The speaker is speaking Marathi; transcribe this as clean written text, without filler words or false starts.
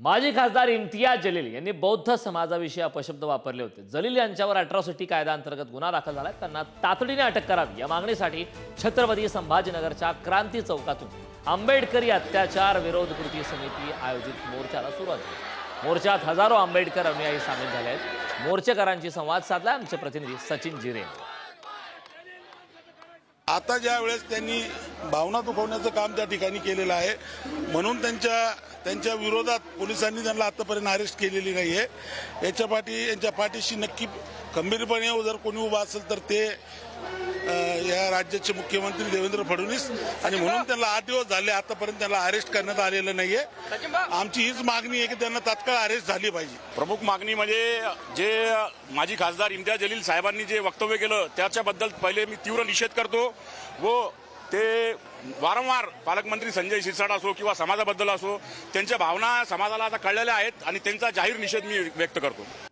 माजी खासदार इम्तियाज जलील यांनी बौद्ध समाजाविषयी अपशब्द वापरले होते। जलील यांच्यावर अॅट्रॉसिटी कायद्याअंतर्गत गुन्हा दाखल झालाय। त्यांना तातडीने अटक करावी या मागणीसाठी छत्रपती संभाजीनगरच्या क्रांती चौकातून आंबेडकरी अत्याचार विरोध कृती समिती आयोजित मोर्चाला सुरुवात झाली। मोर्चात हजारो आंबेडकर अनुयायी सामील झाले आहेत। मोर्चेकरांशी संवाद साधला आमचे प्रतिनिधी सचिन जिरे। आता ज्या वेळेस त्यांनी भावना दुखवण्याचं काम त्या ठिकाणी केलेलं आहे, म्हणून त्यांच्या विरोधात पोलिसांनी त्यांना आतापर्यंत अरेस्ट केलेली नाहीये। यांच्या पाठीशी नक्की खंबीरपणे जर कोणी उभा असेल तर ते या राज्याचे मुख्यमंत्री देवेंद्र फडणवीस, आणि म्हणून त्यांना 8 दिवस झाले आतापर्यंत त्यांना अरेस्ट करण्यात आलेलं नाहीये। आमची हीच मागणी आहे की त्यांना तात्काळ अरेस्ट झाली पाहिजे। प्रमुख मागणी म्हणजे जे माजी खासदार इम्तियाज जलील साहेबांनी जे वक्तव्य केलं त्याच्याबद्दल पहिले मी तीव्र निषेध करतो व ते वारंवार पालकमंत्री संजय शिरसाट असो किंवा समाजाबद्दल असो त्यांच्या भावना समाजाला आता कळलेल्या आहेत आणि त्यांचा जाहीर निषेध मी व्यक्त करतो।